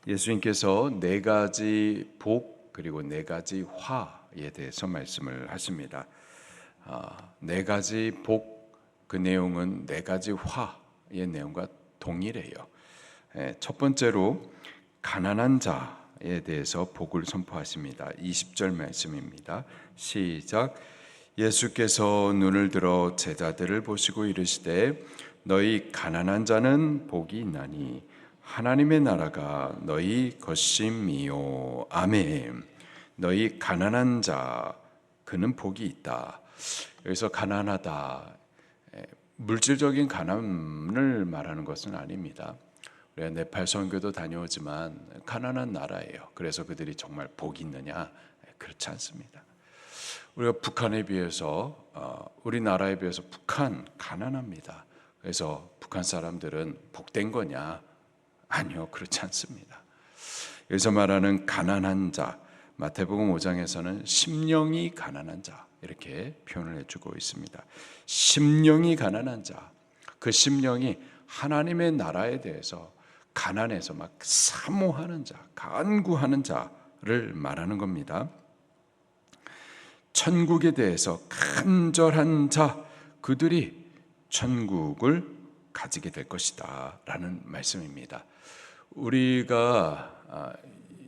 예수님께서 네 가지 복 그리고 네 가지 화에 대해서 말씀을 하십니다. 네 가지 복, 그 내용은 네 가지 화의 내용과 동일해요. 첫 번째로 가난한 자에 대해서 복을 선포하십니다. 20절 말씀입니다. 시작. 예수께서 눈을 들어 제자들을 보시고 이르시되 너희 가난한 자는 복이 있나니 하나님의 나라가 너희 것임이요. 아멘. 너희 가난한 자 그는 복이 있다. 여기서 가난하다, 물질적인 가난을 말하는 것은 아닙니다. 우리가 네팔 선교도 다녀오지만 가난한 나라예요. 그래서 그들이 정말 복이 있느냐? 그렇지 않습니다. 우리가 북한에 비해서 우리나라에 비해서 북한 가난합니다. 그래서 북한 사람들은 복된 거냐? 아니요, 그렇지 않습니다. 여기서 말하는 가난한 자, 마태복음 5장에서는 심령이 가난한 자 이렇게 표현을 해주고 있습니다. 심령이 가난한 자, 그 심령이 하나님의 나라에 대해서 가난해서 막 사모하는 자, 간구하는 자를 말하는 겁니다. 천국에 대해서 간절한 자, 그들이 천국을 가지게 될 것이다 라는 말씀입니다. 우리가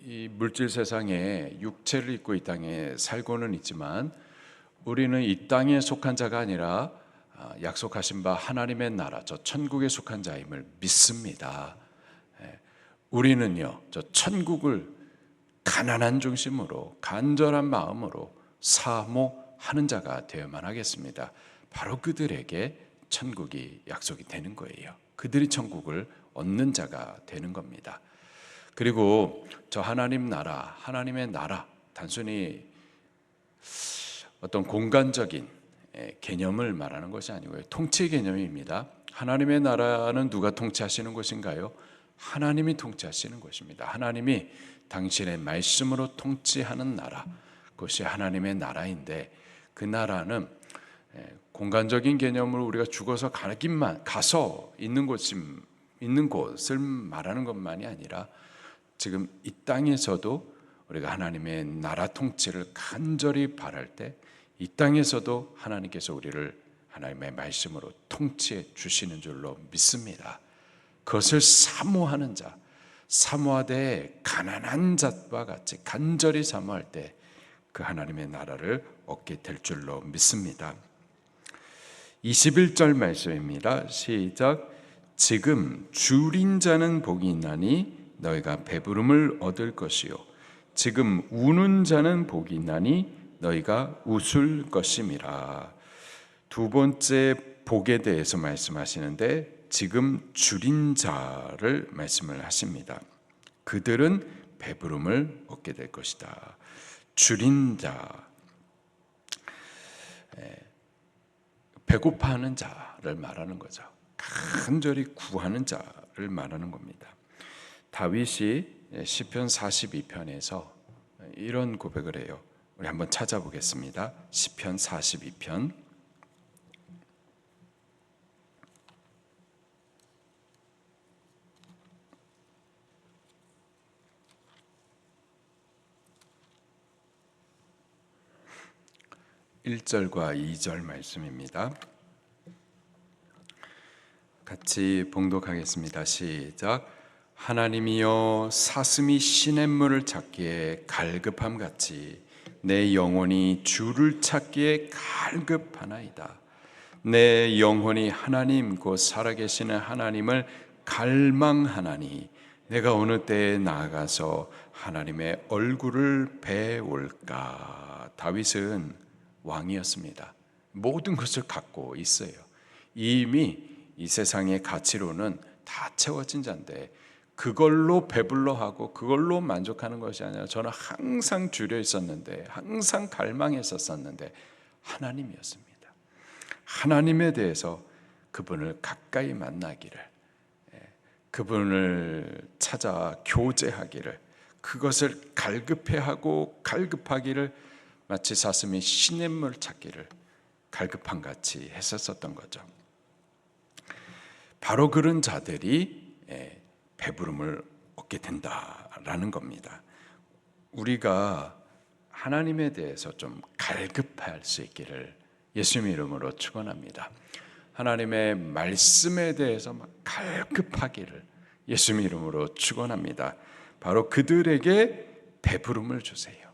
이 물질 세상에 육체를 입고 이 땅에 살고는 있지만 우리는 이 땅에 속한 자가 아니라 약속하신 바 하나님의 나라, 저 천국에 속한 자임을 믿습니다. 우리는요, 저 천국을 가난한 중심으로 간절한 마음으로 사모하는 자가 되어야만 하겠습니다. 바로 그들에게 천국이 약속이 되는 거예요. 그들이 천국을 얻는 자가 되는 겁니다. 그리고 저 하나님 나라, 하나님의 나라, 단순히 어떤 공간적인 개념을 말하는 것이 아니고요. 통치 개념입니다. 하나님의 나라는 누가 통치하시는 것인가요? 하나님이 통치하시는 것입니다. 하나님이 당신의 말씀으로 통치하는 나라, 그것이 하나님의 나라인데 그 나라는 공간적인 개념으로 우리가 죽어서 가서 있는 곳을 말하는 것만이 아니라 지금 이 땅에서도 우리가 하나님의 나라 통치를 간절히 바랄 때 이 땅에서도 하나님께서 우리를 하나님의 말씀으로 통치해 주시는 줄로 믿습니다. 그것을 사모하는 자, 사모하되 가난한 자와 같이 간절히 사모할 때 그 하나님의 나라를 얻게 될 줄로 믿습니다. 21절 말씀입니다. 시작. 지금 줄인 자는 복이 있나니 너희가 배부름을 얻을 것이요 지금 우는 자는 복이 있나니 너희가 웃을 것임이라. 두 번째 복에 대해서 말씀하시는데 지금 줄인 자를 말씀을 하십니다. 그들은 배부름을 얻게 될 것이다. 줄인 자, 배고파하는 자를 말하는 거죠. 간절히 구하는 자를 말하는 겁니다. 다윗이 시편 42편에서 이런 고백을 해요. 우리 한번 찾아보겠습니다. 시편 42편 1절과 2절 말씀입니다. 같이 봉독하겠습니다. 시작. 하나님이여 사슴이 시냇물을 찾기에 갈급함 같이 내 영혼이 주를 찾기에 갈급하나이다. 내 영혼이 하나님 곧 살아계시는 하나님을 갈망하나니 내가 어느 때에 나아가서 하나님의 얼굴을 배울까. 다윗은 왕이었습니다. 모든 것을 갖고 있어요. 이미 이 세상의 가치로는 다 채워진 자인데 그걸로 배불러 하고 그걸로 만족하는 것이 아니라 저는 항상 줄여 있었는데 항상 갈망했었는데 하나님이었습니다. 하나님에 대해서 그분을 가까이 만나기를, 그분을 찾아 교제하기를, 그것을 갈급해하고 갈급하기를 마치 사슴이 시냇물 찾기를 갈급한 같이 했었던 거죠. 바로 그런 자들이 배부름을 얻게 얻게 된다라는 겁니다. 우리가 하나님에 대해서 좀 갈급할 수 있기를 예수님의 이름으로 축원합니다. 하나님의 말씀에 대해서 막 갈급하기를 예수님의 이름으로 축원합니다. 바로 그들에게 배부름을 주세요.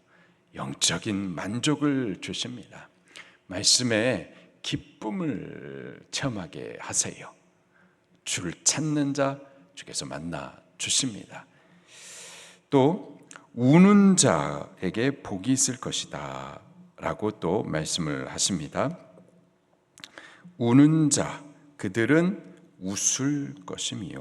영적인 만족을 주십니다. 말씀에 기쁨을 체험하게 하세요. 주를 찾는 자 주께서 만나 주십니다. 또 우는 자에게 복이 있을 것이다 라고 또 말씀을 하십니다. 우는 자 그들은 웃을 것이며,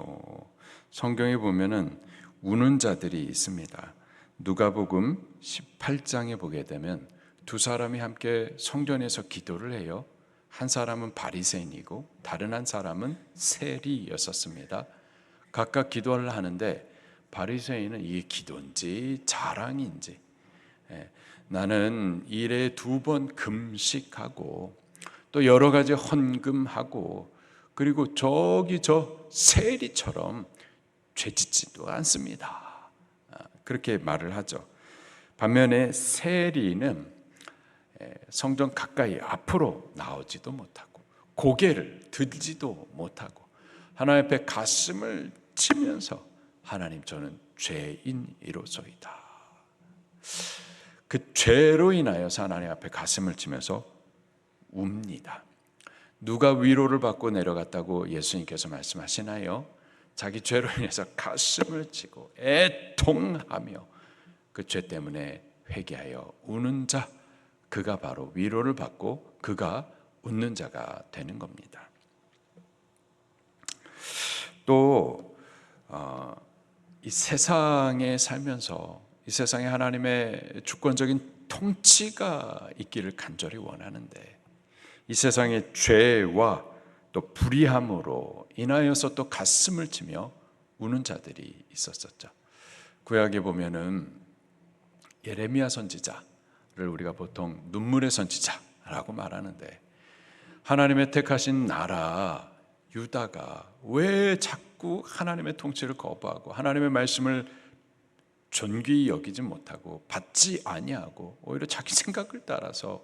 성경에 보면은 우는 자들이 있습니다. 누가복음 18장에 보게 되면 두 사람이 함께 성전에서 기도를 해요. 한 사람은 바리새인이고 다른 한 사람은 세리였었습니다. 각각 기도를 하는데 바리새인은 이게 기도인지 자랑인지, 나는 일에 2번 금식하고 또 여러 가지 헌금하고 그리고 저기 저 세리처럼 죄짓지도 않습니다. 그렇게 말을 하죠. 반면에 세리는 성전 가까이 앞으로 나오지도 못하고 고개를 들지도 못하고 하나님 앞에 가슴을 치면서 하나님 저는 죄인이로소이다. 그 죄로 인하여서 하나님 앞에 가슴을 치면서 웁니다. 누가 위로를 받고 내려갔다고 예수님께서 말씀하시나요? 자기 죄로 인해서 가슴을 치고 애통하며 그 죄 때문에 회개하여 우는 자, 그가 바로 위로를 받고 그가 웃는 자가 되는 겁니다. 또 이 세상에 살면서 이 세상에 하나님의 주권적인 통치가 있기를 간절히 원하는데 이 세상의 죄와 또 불의함으로 인하여서 또 가슴을 치며 우는 자들이 있었었죠. 구약에 보면은 예레미야 선지자를 우리가 보통 눈물의 선지자라고 말하는데, 하나님의 택하신 나라 유다가 왜 자꾸 하나님의 통치를 거부하고 하나님의 말씀을 존귀히 여기지 못하고 받지 아니하고 오히려 자기 생각을 따라서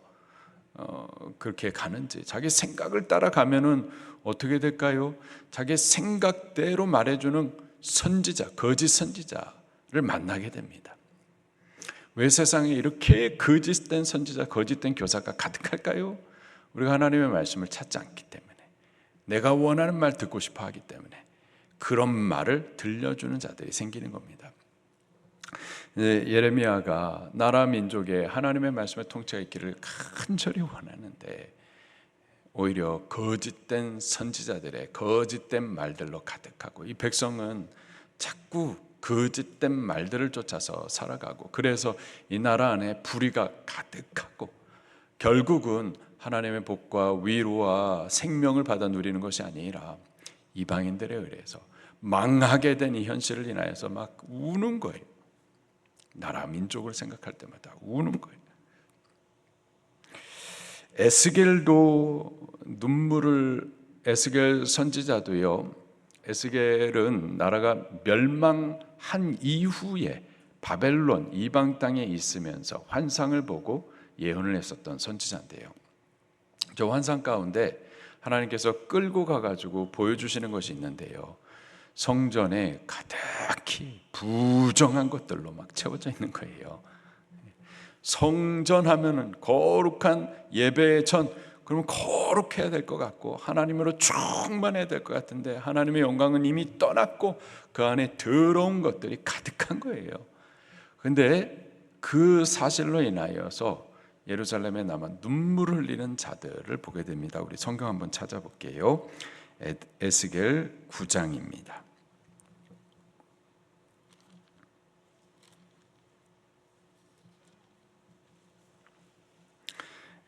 그렇게 가는지, 자기 생각을 따라가면은 어떻게 될까요? 자기 생각대로 말해주는 선지자, 거짓 선지자를 만나게 됩니다. 왜 세상에 이렇게 거짓된 선지자, 거짓된 교사가 가득할까요? 우리가 하나님의 말씀을 찾지 않기 때문에, 내가 원하는 말 듣고 싶어 하기 때문에 그런 말을 들려주는 자들이 생기는 겁니다. 예레미야가 나라 민족에 하나님의 말씀의 통치가 있기를 간절히 원하는데 오히려 거짓된 선지자들의 거짓된 말들로 가득하고, 이 백성은 자꾸 거짓된 말들을 쫓아서 살아가고, 그래서 이 나라 안에 불의가 가득하고 결국은 하나님의 복과 위로와 생명을 받아 누리는 것이 아니라 이방인들에 의해서 망하게 된 이 현실을 인하여서 막 우는 거예요. 나라 민족을 생각할 때마다 우는 거예요. 에스겔도 눈물을, 에스겔 선지자도요, 에스겔은 나라가 멸망한 이후에 바벨론 이방 땅에 있으면서 환상을 보고 예언을 했었던 선지자인데요, 저 환상 가운데 하나님께서 끌고 가가지고 보여주시는 것이 있는데요, 성전에 가득히 부정한 것들로 막 채워져 있는 거예요. 성전 하면은 거룩한 예배의 전, 그러면 거룩해야 될 것 같고 하나님으로 충만해야 될 것 같은데 하나님의 영광은 이미 떠났고 그 안에 더러운 것들이 가득한 거예요. 그런데 그 사실로 인하여서 예루살렘에 남아 눈물을 흘리는 자들을 보게 됩니다. 우리 성경 한번 찾아볼게요. 에스겔 9장입니다.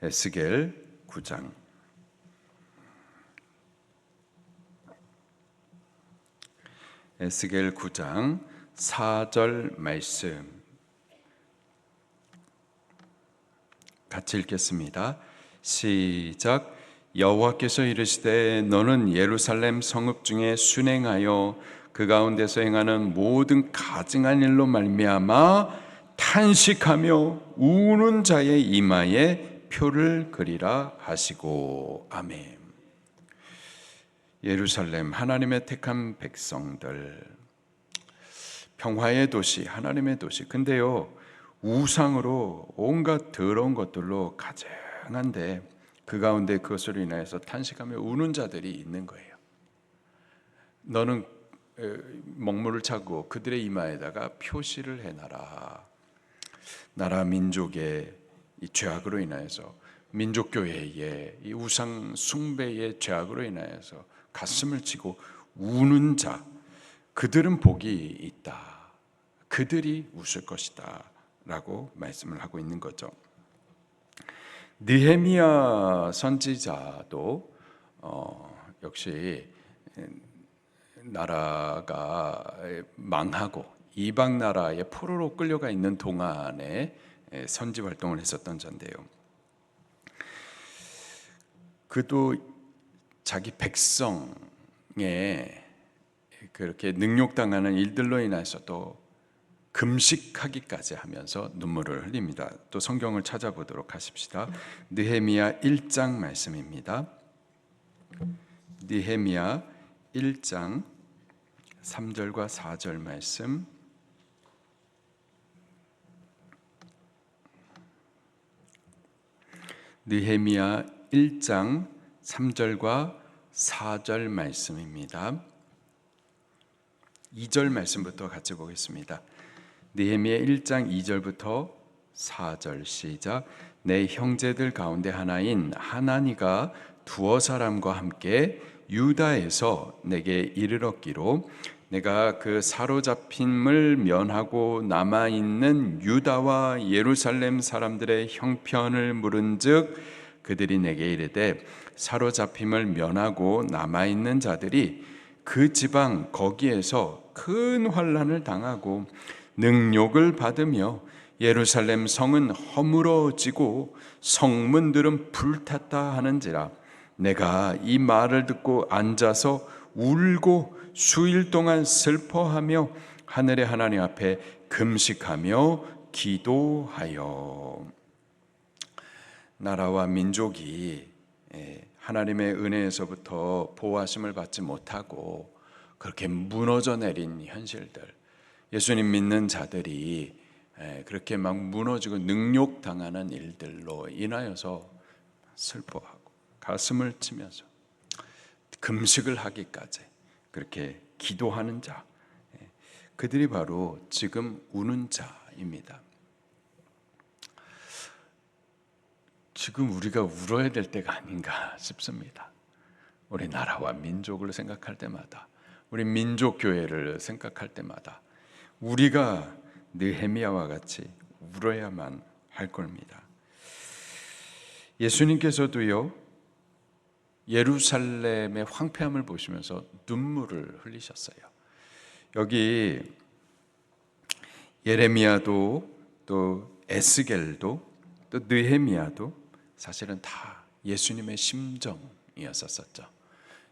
에스겔 9장. 에스겔 9장 4절 말씀 같이 읽겠습니다. 시작. 여호와께서 이르시되 너는 예루살렘 성읍 중에 순행하여 그 가운데서 행하는 모든 가증한 일로 말미암아 탄식하며 우는 자의 이마에 표를 그리라 하시고. 아멘. 예루살렘, 하나님의 택한 백성들, 평화의 도시, 하나님의 도시. 근데요, 우상으로 온갖 더러운 것들로 가증한데 그 가운데 그것으로 인하여서 탄식하며 우는 자들이 있는 거예요. 너는 먹물을 차고 그들의 이마에다가 표시를 해놔라. 나라 민족의 이 죄악으로 인하여서, 민족교회의 이 우상 숭배의 죄악으로 인하여서 가슴을 치고 우는 자, 그들은 복이 있다. 그들이 웃을 것이다 라고 말씀을 하고 있는 거죠. 느헤미야 선지자도 역시 나라가 망하고 이방 나라의 포로로 끌려가 있는 동안에 선지 활동을 했었던 자인데요. 그도 자기 백성의 그렇게 능욕당하는 일들로 인해서 또 금식하기까지 하면서 눈물을 흘립니다. 또 성경을 찾아보도록 하십시다. 느헤미야 1장 말씀입니다. 느헤미야 1장 3절과 4절 말씀. 느헤미야 1장 3절과 4절 말씀입니다. 2절 말씀부터 같이 보겠습니다. 느헤미야 1장 2절부터 4절 시작. 내 형제들 가운데 하나인 하나니가 두어 사람과 함께 유다에서 내게 이르렀기로 내가 그 사로잡힘을 면하고 남아있는 유다와 예루살렘 사람들의 형편을 물은즉 그들이 내게 이르되 사로잡힘을 면하고 남아있는 자들이 그 지방 거기에서 큰 환난을 당하고 능욕을 받으며 예루살렘 성은 허물어지고 성문들은 불탔다 하는지라 내가 이 말을 듣고 앉아서 울고 수일 동안 슬퍼하며 하늘의 하나님 앞에 금식하며 기도하여. 나라와 민족이 하나님의 은혜에서부터 보호하심을 받지 못하고 그렇게 무너져 내린 현실들, 예수님 믿는 자들이 그렇게 막 무너지고 능욕당하는 일들로 인하여서 슬퍼하고 가슴을 치면서 금식을 하기까지 그렇게 기도하는 자, 그들이 바로 지금 우는 자입니다. 지금 우리가 울어야 될 때가 아닌가 싶습니다. 우리 나라와 민족을 생각할 때마다, 우리 민족교회를 생각할 때마다 우리가 느헤미야와 같이 울어야만 할 겁니다. 예수님께서도요, 예루살렘의 황폐함을 보시면서 눈물을 흘리셨어요. 여기 예레미야도 또 에스겔도 또 느헤미야도 사실은 다 예수님의 심정이었었죠.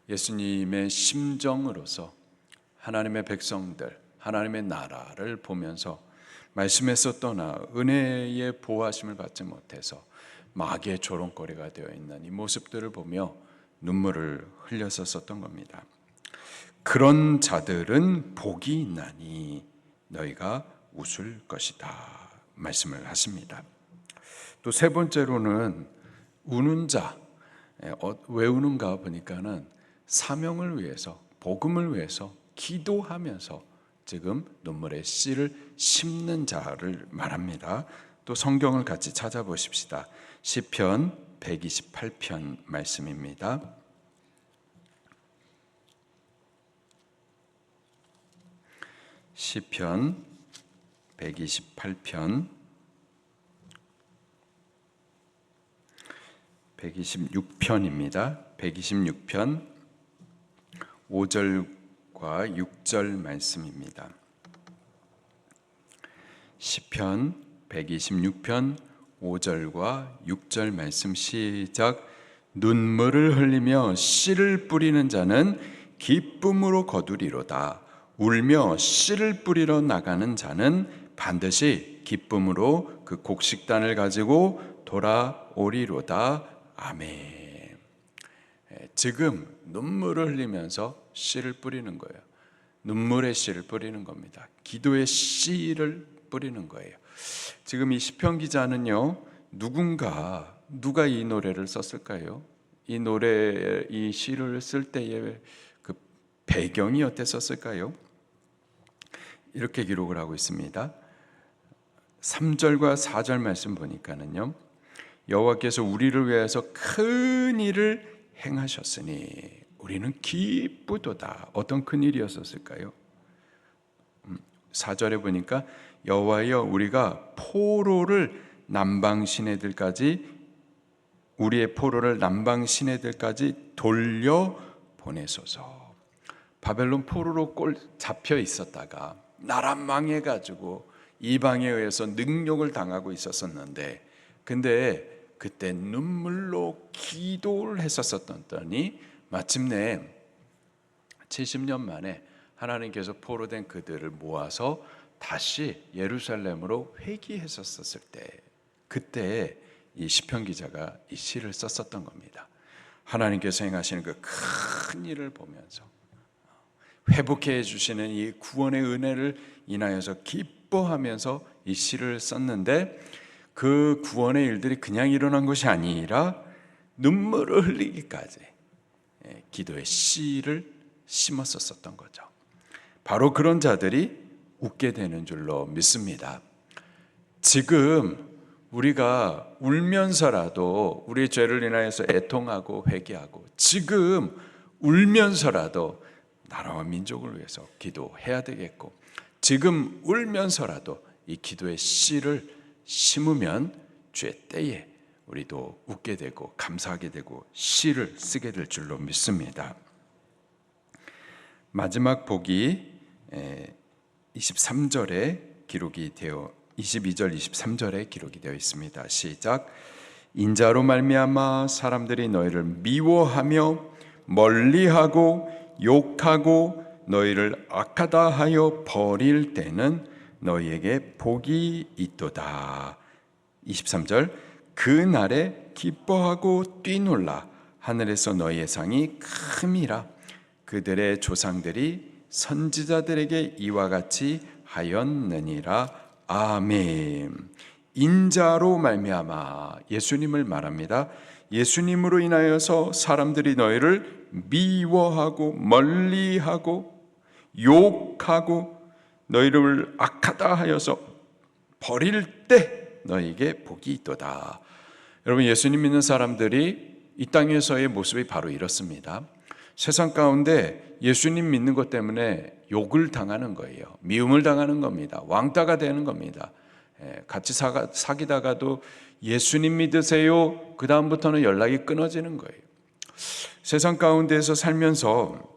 예수님의 심정으로서 하나님의 백성들, 하나님의 나라를 보면서 말씀에서 떠나 은혜의 보호하심을 받지 못해서 마귀의 조롱거리가 되어 있는 이 모습들을 보며 눈물을 흘렸었던 겁니다. 그런 자들은 복이 있나니 너희가 웃을 것이다 말씀을 하십니다. 또 세 번째로는 우는 자, 왜 우는가 보니까는 사명을 위해서, 복음을 위해서 기도하면서 지금 눈물의 씨를 심는 자를 말합니다. 또 성경을 같이 찾아보십시다. 시편 128편 말씀입니다. 시편 128편 126편입니다. 126편 5절과 6절 말씀입니다. 시편 126편 5절과 6절 말씀 시작. 눈물을 흘리며 씨를 뿌리는 자는 기쁨으로 거두리로다. 울며 씨를 뿌리러 나가는 자는 반드시 기쁨으로 그 곡식단을 가지고 돌아오리로다. 아멘. 지금 눈물을 흘리면서 씨를 뿌리는 거예요. 눈물의 씨를 뿌리는 겁니다. 기도의 씨를 뿌리는 거예요. 지금 이 시편 기자는요, 누가 이 노래를 썼을까요? 이 노래, 이 시를 쓸 때의 그 배경이 어땠었을까요? 이렇게 기록을 하고 있습니다. 3절과 4절 말씀 보니까는요, 여호와께서 우리를 위해서 큰 일을 행하셨으니 우리는 기쁘도다. 어떤 큰 일이었을까요? 4절에 보니까 여호와여, 우리가 우리의 포로를 남방 시내들까지 돌려 보내소서. 바벨론 포로로 잡혀 있었다가 나라 망해가지고 이방에 의해서 능욕을 당하고 있었었는데, 근데 그때 눈물로 기도를 했었었더니 마침내 70년 만에 하나님께서 포로된 그들을 모아서 다시 예루살렘으로 회귀했었을 때, 그때 이 시편 기자가 이 시를 썼었던 겁니다. 하나님께서 행하시는 그 큰 일을 보면서 회복해 주시는 이 구원의 은혜를 인하여서 기뻐하면서 이 시를 썼는데, 그 구원의 일들이 그냥 일어난 것이 아니라 눈물을 흘리기까지 기도의 씨를 심었었던 거죠. 바로 그런 자들이 웃게 되는 줄로 믿습니다. 지금 우리가 울면서라도 우리의 죄를 인하여서 애통하고 회개하고, 지금 울면서라도 나라와 민족을 위해서 기도해야 되겠고, 지금 울면서라도 이 기도의 씨를 심으면 주의 때에 우리도 웃게 되고 감사하게 되고 시를 쓰게 될 줄로 믿습니다. 마지막 복이 23절에 기록이 되어 22절 23절에 기록이 되어 있습니다. 시작. 인자로 말미암아 사람들이 너희를 미워하며 멀리하고 욕하고 너희를 악하다 하여 버릴 때는 너희에게 복이 있도다. 23절. 그 날에 기뻐하고 뛰놀라. 하늘에서 너희의 상이 큼이라. 그들의 조상들이 선지자들에게 이와 같이 하였느니라. 아멘. 인자로 말미암아, 예수님을 말합니다. 예수님으로 인하여서 사람들이 너희를 미워하고 멀리하고 욕하고 너희를 악하다 하여서 버릴 때 너희에게 복이 있도다. 여러분, 예수님 믿는 사람들이 이 땅에서의 모습이 바로 이렇습니다. 세상 가운데 예수님 믿는 것 때문에 욕을 당하는 거예요. 미움을 당하는 겁니다. 왕따가 되는 겁니다. 같이 사귀다가도 예수님 믿으세요, 그 다음부터는 연락이 끊어지는 거예요. 세상 가운데에서 살면서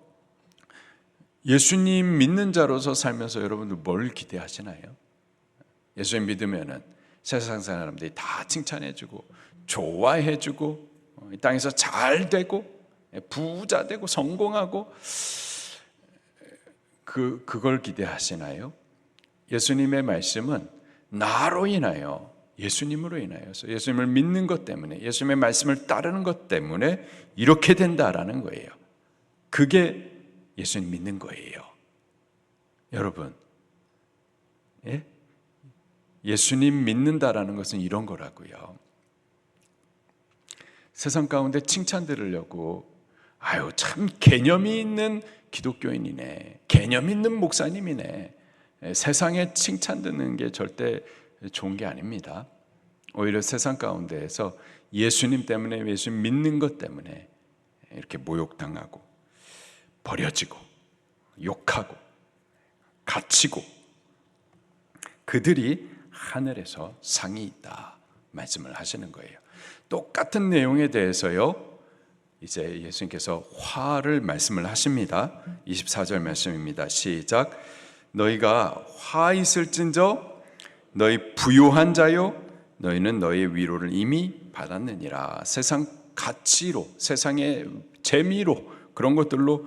예수님 믿는 자로서 살면서 여러분들 뭘 기대하시나요? 예수님 믿으면은 세상 사람들이 다 칭찬해주고 좋아해주고 이 땅에서 잘 되고 부자 되고 성공하고, 그걸 기대하시나요? 예수님의 말씀은 나로 인하여, 예수님으로 인하여서, 예수님을 믿는 것 때문에, 예수님의 말씀을 따르는 것 때문에 이렇게 된다라는 거예요. 그게 예수님 믿는 거예요. 여러분, 예수님 믿는다라는 것은 이런 거라고요. 세상 가운데 칭찬 들으려고 아유 참 개념이 있는 기독교인이네, 개념 있는 목사님이네, 세상에 칭찬 듣는 게 절대 좋은 게 아닙니다. 오히려 세상 가운데에서 예수님 때문에, 예수님 믿는 것 때문에 이렇게 모욕당하고 버려지고 욕하고 갇히고, 그들이 하늘에서 상이 있다 말씀을 하시는 거예요. 똑같은 내용에 대해서요, 이제 예수님께서 화를 말씀을 하십니다. 24절 말씀입니다. 시작. 너희가 화 있을진저 너희 부요한 자요, 너희는 너희의 위로를 이미 받았느니라. 세상 가치로, 세상의 재미로, 그런 것들로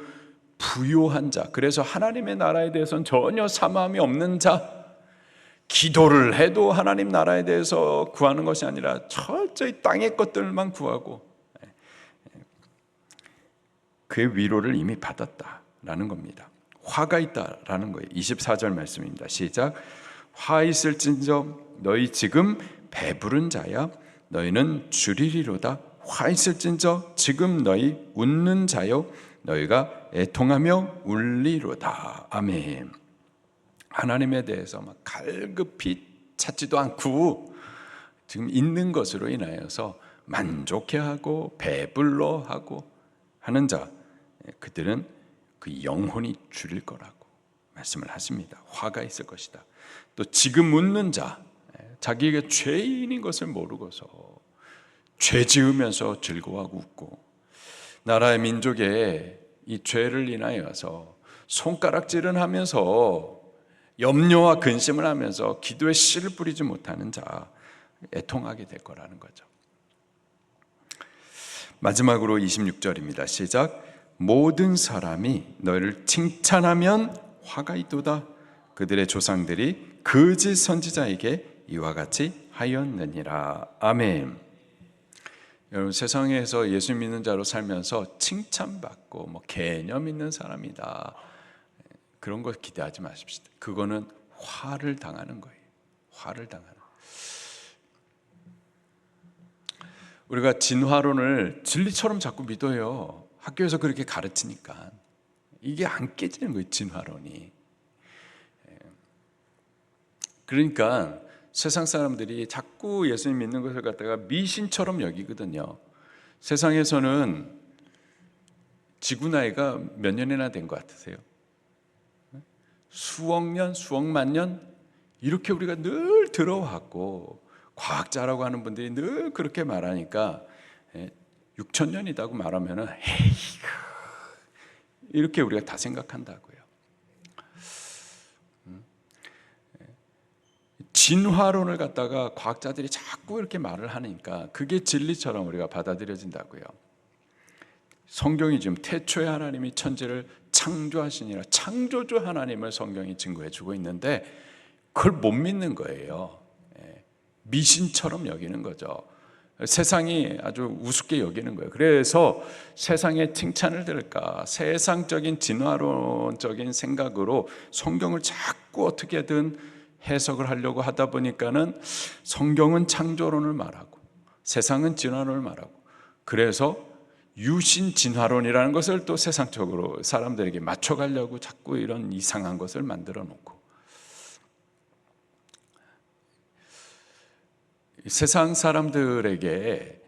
부요한 자, 그래서 하나님의 나라에 대해서는 전혀 사모함이 없는 자, 기도를 해도 하나님 나라에 대해서 구하는 것이 아니라 철저히 땅의 것들만 구하고 그의 위로를 이미 받았다라는 겁니다. 화가 있다라는 거예요. 24절 말씀입니다. 시작. 화 있을진저 너희 지금 배부른 자야 너희는 줄이리로다. 화 있을진저 지금 너희 웃는 자요 너희가 애통하며 울리로다. 아멘. 하나님에 대해서 막 갈급히 찾지도 않고 지금 있는 것으로 인하여서 만족해하고 배불러하고 하는 자, 그들은 그 영혼이 줄일 거라고 말씀을 하십니다. 화가 있을 것이다. 또 지금 웃는 자, 자기가 죄인인 것을 모르고서 죄 지으면서 즐거워하고 웃고, 나라의 민족의 이 죄를 인하여서 손가락질을 하면서 염려와 근심을 하면서 기도에 씨를 뿌리지 못하는 자, 애통하게 될 거라는 거죠. 마지막으로 26절입니다. 시작. 모든 사람이 너희를 칭찬하면 화가 있도다. 그들의 조상들이 거짓 선지자에게 이와 같이 하였느니라. 아멘. 여러분, 세상에서 예수 믿는 자로 살면서 칭찬받고 뭐 개념 있는 사람이다, 그런 거 기대하지 마십시오. 그거는 화를 당하는 거예요. 화를 당하는. 우리가 진화론을 진리처럼 자꾸 믿어요. 학교에서 그렇게 가르치니까 이게 안 깨지는 거예요, 진화론이. 그러니까 세상 사람들이 자꾸 예수님 믿는 것을 갖다가 미신처럼 여기거든요. 세상에서는 지구 나이가 몇 년이나 된 것 같으세요? 수억 년, 수억만 년? 이렇게 우리가 늘 들어왔고, 과학자라고 하는 분들이 늘 그렇게 말하니까 6천 년이라고 말하면 에이그, 이렇게 우리가 다 생각한다고요. 진화론을 갖다가 과학자들이 자꾸 이렇게 말을 하니까 그게 진리처럼 우리가 받아들여진다고요. 성경이 지금 태초에 하나님이 천지를 창조하시니라, 창조주 하나님을 성경이 증거해 주고 있는데 그걸 못 믿는 거예요. 미신처럼 여기는 거죠. 세상이 아주 우습게 여기는 거예요. 그래서 세상의 칭찬을 들을까, 세상적인 진화론적인 생각으로 성경을 자꾸 어떻게든 해석을 하려고 하다 보니까는 성경은 창조론을 말하고 세상은 진화론을 말하고, 그래서 유신 진화론이라는 것을 또 세상적으로 사람들에게 맞춰가려고 자꾸 이런 이상한 것을 만들어 놓고, 세상 사람들에게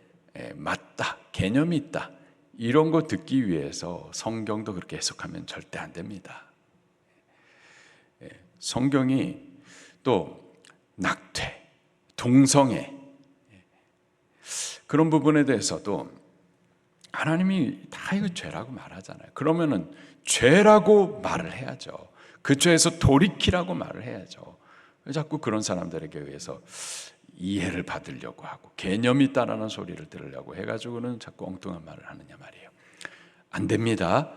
맞다, 개념이 있다, 이런 거 듣기 위해서 성경도 그렇게 해석하면 절대 안 됩니다. 성경이 또 낙태, 동성애, 그런 부분에 대해서도 하나님이 다 이거 죄라고 말하잖아요. 그러면은 죄라고 말을 해야죠. 그 죄에서 돌이키라고 말을 해야죠. 자꾸 그런 사람들에게 의해서 이해를 받으려고 하고 개념이 있다라는 소리를 들으려고 해가지고는 자꾸 엉뚱한 말을 하느냐 말이에요. 안 됩니다.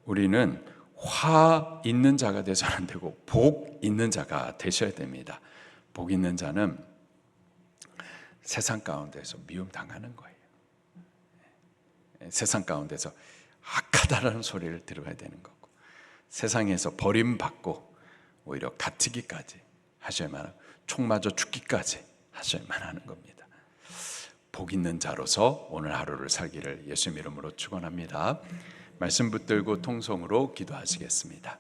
우리는 화 있는 자가 되서는 안 되고 복 있는 자가 되셔야 됩니다. 복 있는 자는 세상 가운데서 미움 당하는 거예요. 세상 가운데서 악하다라는 소리를 들어야 되는 거고, 세상에서 버림받고 오히려 갇히기까지 하셔야만 하고, 총 맞아 죽기까지 하셔야만 하는 겁니다. 복 있는 자로서 오늘 하루를 살기를 예수님 이름으로 축원합니다. 말씀 붙들고 통성으로 기도하시겠습니다.